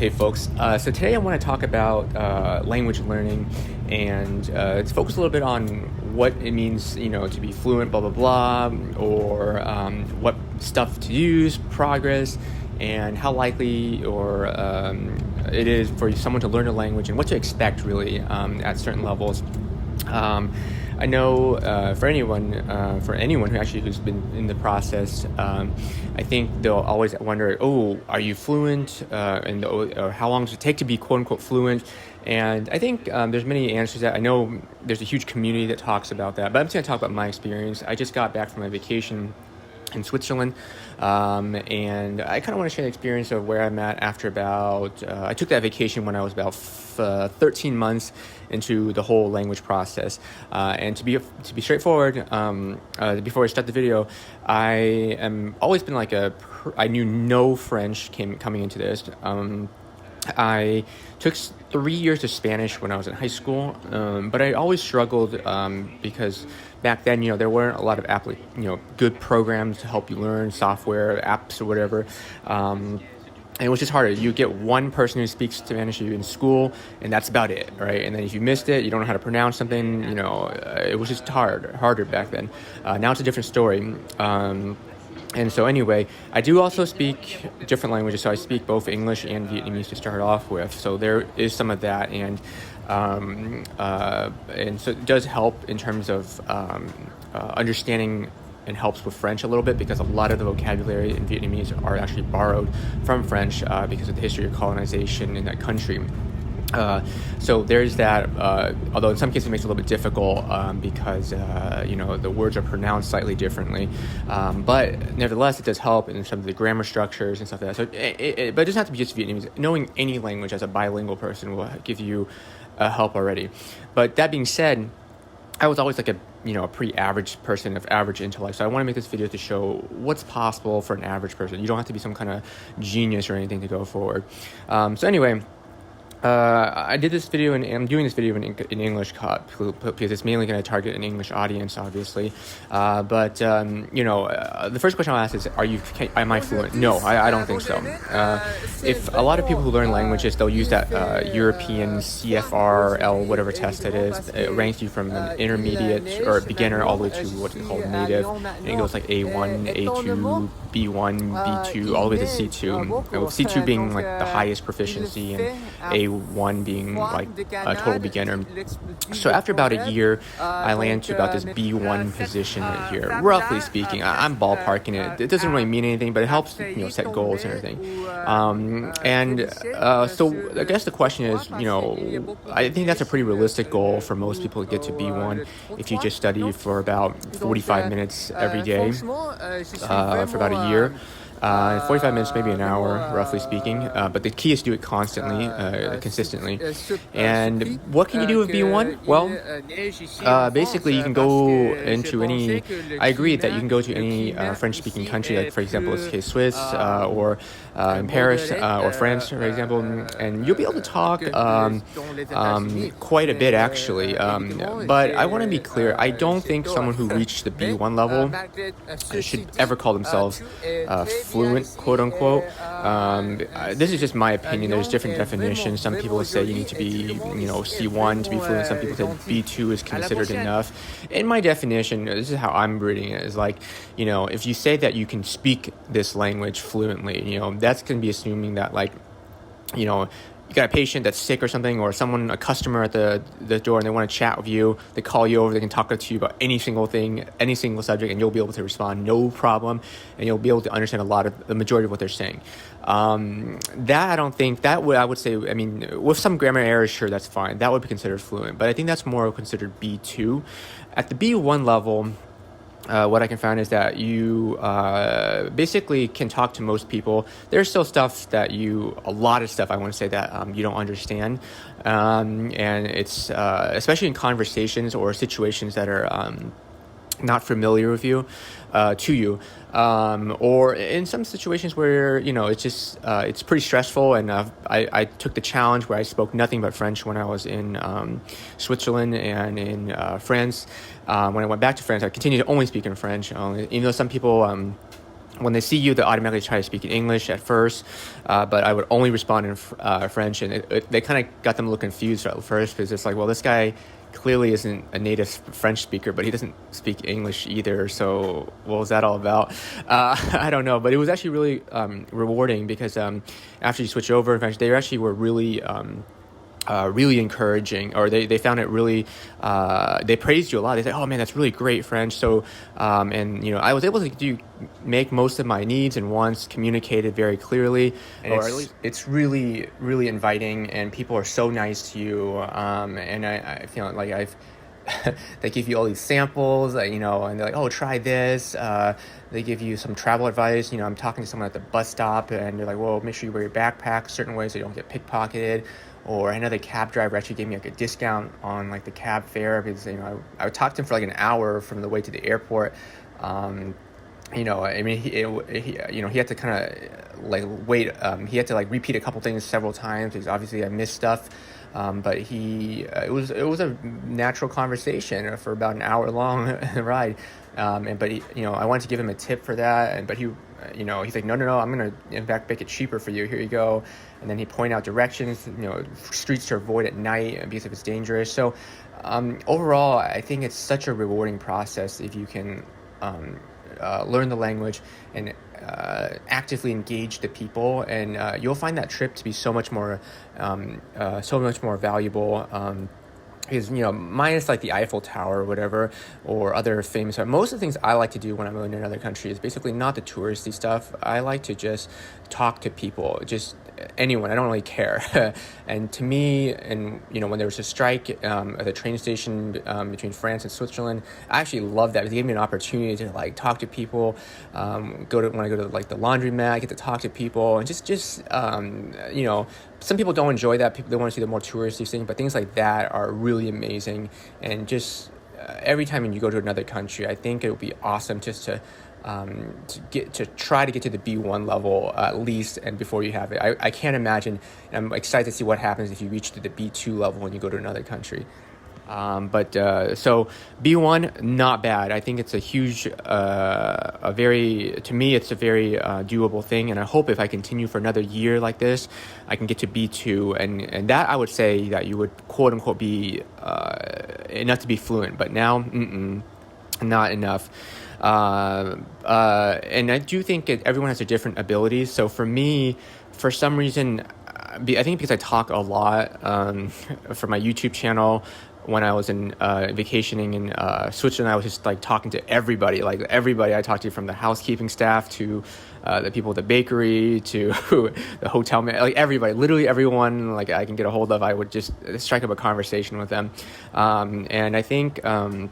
Hey folks, so today I want to talk about language learning and it's focused a little bit on what it means, to be fluent, blah, blah, blah, or what stuff to use, progress, and how likely or it is for someone to learn a language and what to expect really at certain levels. I know for anyone who's been in the process, I think they'll always wonder, are you fluent? Or how long does it take to be quote unquote fluent? And I think there's many answers to that. I know there's a huge community that talks about that, but I'm just going to talk about my experience. I just got back from my vacation in Switzerland, and I kind of want to share the experience of where I'm at after I took that vacation when I was about 13 months into the whole language process. And to be straightforward, before I start the video, I am always been I knew no French coming into this. I took 3 years of Spanish when I was in high school, but I always struggled because back then, there weren't a lot of good programs to help you learn, software, apps, or whatever. And it was just harder. You get one person who speaks Spanish in school, and that's about it, right? And then if you missed it, you don't know how to pronounce something, it was just harder back then. Now it's a different story. And so anyway, I do also speak different languages. So I speak both English and Vietnamese to start off with. So there is some of that. And so it does help in terms of understanding, and helps with French a little bit because a lot of the vocabulary in Vietnamese are actually borrowed from French because of the history of colonization in that country. So there's that, although in some cases it makes it a little bit difficult because, the words are pronounced slightly differently. But nevertheless, it does help in some of the grammar structures and stuff like that. So but it doesn't have to be just Vietnamese. Knowing any language as a bilingual person will give you help already. But that being said, I was always a pretty average person of average intellect. So I want to make this video to show what's possible for an average person. You don't have to be some kind of genius or anything to go forward. So anyway, I did this video, and I'm doing this video in English because it's mainly going to target an English audience, obviously. But the first question I'll ask is, am I fluent? No, I don't think so. If a lot of people who learn languages, they'll use that European CFRL, whatever test it is. It ranks you from an intermediate or beginner all the way to what's called native. And it goes like A1, A2, B1, B2, all the way to C2. C2 being the highest proficiency, and A1 being a total beginner. So after about a year, I land to about this B1 position right here. Roughly speaking, I'm ballparking it. It doesn't really mean anything, but it helps set goals and everything. So I guess the question is, I think that's a pretty realistic goal for most people to get to B1 if you just study for about 45 minutes every day for about a year. 45 minutes, maybe an hour, roughly speaking. But the key is to do it constantly, consistently. And what can you do with B1? Well, basically you can go into any, I agree that you can go to any French-speaking country, like for example, let's say Swiss or in Paris or France, for example, and you'll be able to talk quite a bit actually. But I want to be clear, I don't think someone who reached the B1 level should ever call themselves fluent, quote unquote. This is just my opinion. There's different definitions. Some people would say you need to be, C1 to be fluent. Some people say B2 is considered enough. In my definition, this is how I'm reading it, is if you say that you can speak this language fluently, that's going to be assuming that you got a patient that's sick or something, or a customer at the door, and they want to chat with you. They call you over. They can talk to you about any single thing, any single subject, and you'll be able to respond no problem, and you'll be able to understand the majority of what they're saying. That I don't think I would say. I mean, with some grammar errors, sure, that's fine. That would be considered fluent, but I think that's more considered B2. At the B1 level, what I can find is that you basically can talk to most people. There's still a lot of stuff I want to say that you don't understand. And it's especially in conversations or situations that are not familiar with you, to you, or in some situations where it's pretty stressful. And I took the challenge where I spoke nothing but French when I was in Switzerland and in France. When I went back to France, I continued to only speak in French, even though some people when they see you, they automatically try to speak in English at first, but I would only respond in French, and they kind of got them a little confused at first because it's like, well, this guy clearly isn't a native French speaker, but he doesn't speak English either, so what was that all about? I don't know, but it was actually really rewarding because after you switch over in French, they actually were really really encouraging, or they found it really, they praised you a lot. They said, oh man, that's really great French. So, and I was able to make most of my needs and wants communicated very clearly. And it's really, really inviting, and people are so nice to you. And I feel like they give you all these samples, and they're like, oh, try this. They give you some travel advice. I'm talking to someone at the bus stop, and they're like, well, make sure you wear your backpack a certain way so you don't get pickpocketed. Or another cab driver actually gave me like a discount on like the cab fare because I would talk to him for like an hour from the way to the airport. He had to kind of like wait. He had to like repeat a couple things several times because obviously I missed stuff. But it was a natural conversation for about an hour long ride. I wanted to give him a tip for that, but he's like, no, I'm gonna in fact make it cheaper for you. Here you go. And then he pointed out directions, streets to avoid at night because if it's dangerous. So overall, I think it's such a rewarding process if you can learn the language and actively engage the people, and you'll find that trip to be so much more valuable. Because minus like the Eiffel Tower or whatever, or other famous, most of the things I like to do when I'm in another country is basically not the touristy stuff. I like to just talk to people, just anyone. I don't really care. And to me, and when there was a strike at the train station between France and Switzerland, I actually loved that. It gave me an opportunity to like talk to people. When I go to like the laundromat, I get to talk to people, and just some people don't enjoy that. They want to see the more touristy thing, but things like that are really amazing. And just every time you go to another country, I think it would be awesome just to try to get to the B1 level at least, and before you have it. I can't imagine. I'm excited to see what happens if you reach to the B2 level when you go to another country. So B1, not bad. I think it's a huge, to me, it's a very doable thing. And I hope if I continue for another year like this, I can get to B2. And that I would say that you would quote unquote be enough to be fluent. But now, not enough. And I do think everyone has their different abilities. So for me, for some reason, I think because I talk a lot for my YouTube channel. When I was vacationing in Switzerland, I was just like talking to everybody. Like everybody I talked to, from the housekeeping staff to the people at the bakery to the hotel man, like everybody, literally everyone like I can get a hold of, I would just strike up a conversation with them. And I think I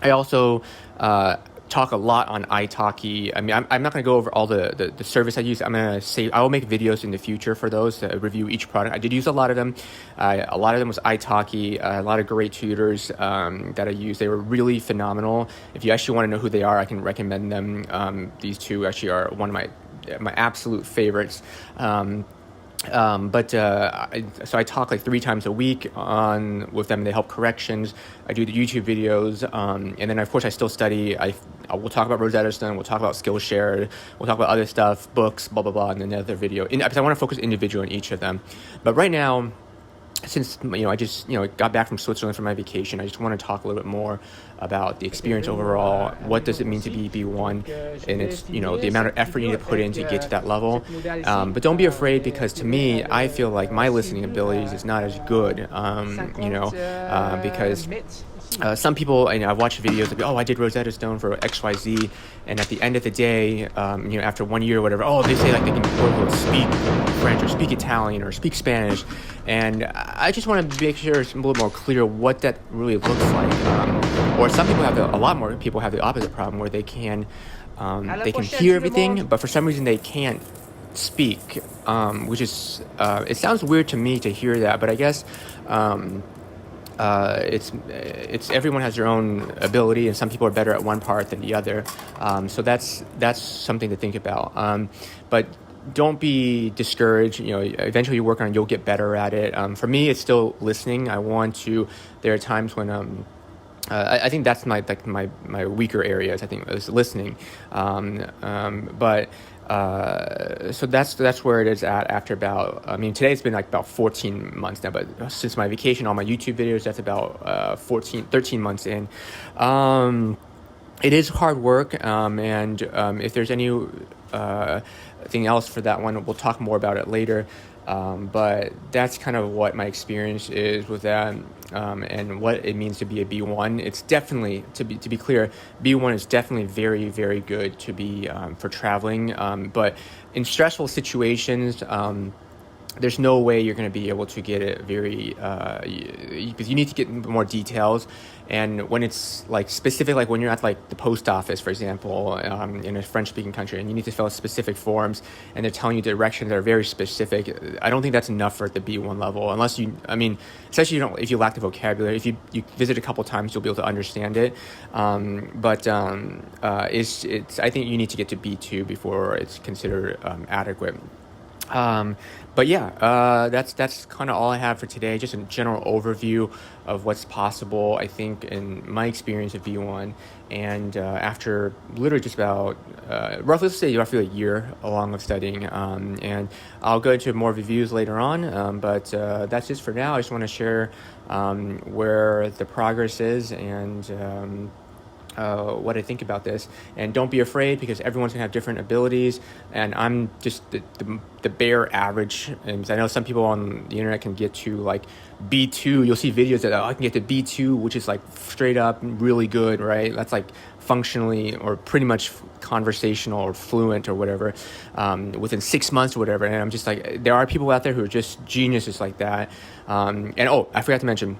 also talk a lot on italki. I mean, I'm not going to go over all the service I use. I will make videos in the future for those to review each product. I did use a lot of them. A lot of them was italki. A lot of great tutors that I used. They were really phenomenal. If you actually want to know who they are, I can recommend them. These two actually are one of my absolute favorites. So I talk like 3 times a week with them. They help corrections. I do the YouTube videos, and then of course I still study. We'll talk about Rosetta Stone. We'll talk about Skillshare. We'll talk about other stuff, books, blah blah blah, in another video. Because I want to focus individually on each of them. But right now, since I just got back from Switzerland for my vacation, I just want to talk a little bit more about the experience overall. What does it mean to be B1, and it's the amount of effort you need to put in to get to that level. But don't be afraid, because to me, I feel like my listening abilities is not as good. Because some people, I've watched videos of, I did Rosetta Stone for XYZ, and at the end of the day, after 1 year or whatever, they say like they can quote unquote speak French or speak Italian or speak Spanish, and I just want to make sure it's a little more clear what that really looks like. Or some people a lot more people have the opposite problem, where they can hear everything, but for some reason they can't speak, which is it sounds weird to me to hear that, but I guess it's everyone has their own ability, and some people are better at one part than the other. So that's something to think about. But don't be discouraged. Eventually you work on it, you'll get better at it. For me, it's still listening. There are times when I think that's my weaker areas. I think is listening, but so that's where it is at after about. I mean, today it's been like about 14 months now, but since my vacation, all my YouTube videos, that's about 13 months in. It is hard work, and if there's any thing else for that one, we'll talk more about it later. But that's kind of what my experience is with that, and what it means to be a B1. It's definitely, to be clear, B1 is definitely very, very good to be for traveling. But in stressful situations, there's no way you're going to be able to get it very because you need to get more details. And when it's like specific, like when you're at like the post office, for example, in a French speaking country, and you need to fill out specific forms, and they're telling you directions that are very specific, I don't think that's enough for the B1 level, unless you, I mean, especially if you lack the vocabulary. If you visit a couple times, you'll be able to understand it. But it's I think you need to get to B2 before it's considered adequate. But yeah, that's kind of all I have for today. Just a general overview of what's possible, I think, in my experience of B1. And after literally just about roughly a year along of studying, and I'll go into more reviews later on. But that's just for now. I just want to share where the progress is, and what I think about this. And don't be afraid, because everyone's gonna have different abilities, and I'm just the bare average. And I know some people on the internet can get to like B2. You'll see videos that I can get to B2, which is like straight up really good, right? That's like functionally or pretty much conversational or fluent or whatever, within 6 months or whatever. And I'm just like, there are people out there who are just geniuses like that. And I forgot to mention,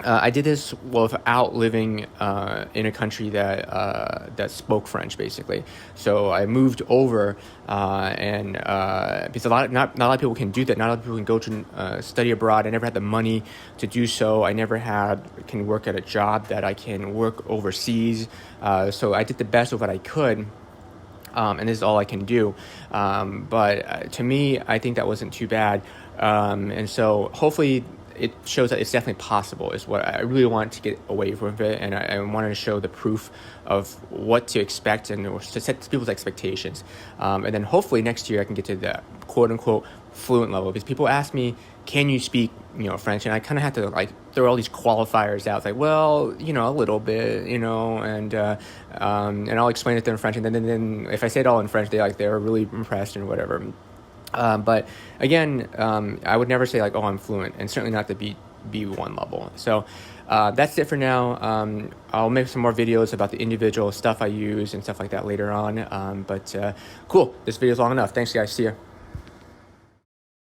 I did this without living in a country that spoke French, basically. So I moved over, and because not a lot of people can do that. Not a lot of people can go to study abroad. I never had the money to do so. I never can work at a job that I can work overseas. So I did the best of what I could. And this is all I can do. But to me, I think that wasn't too bad. And so hopefully it shows that it's definitely possible, is what I really want to get away from it. And I wanted to show the proof of what to expect and to set people's expectations. And then hopefully next year I can get to the quote unquote fluent level, because people ask me, can you speak, French? And I kind of have to like throw all these qualifiers out. It's like, well, a little bit, and I'll explain it to them in French. And then if I say it all in French, they're really impressed and whatever. But again, I would never say like, oh, I'm fluent, and certainly not the B1 level. So that's it for now. I'll make some more videos about the individual stuff I use and stuff like that later on. But cool. This video is long enough. Thanks, guys. See ya.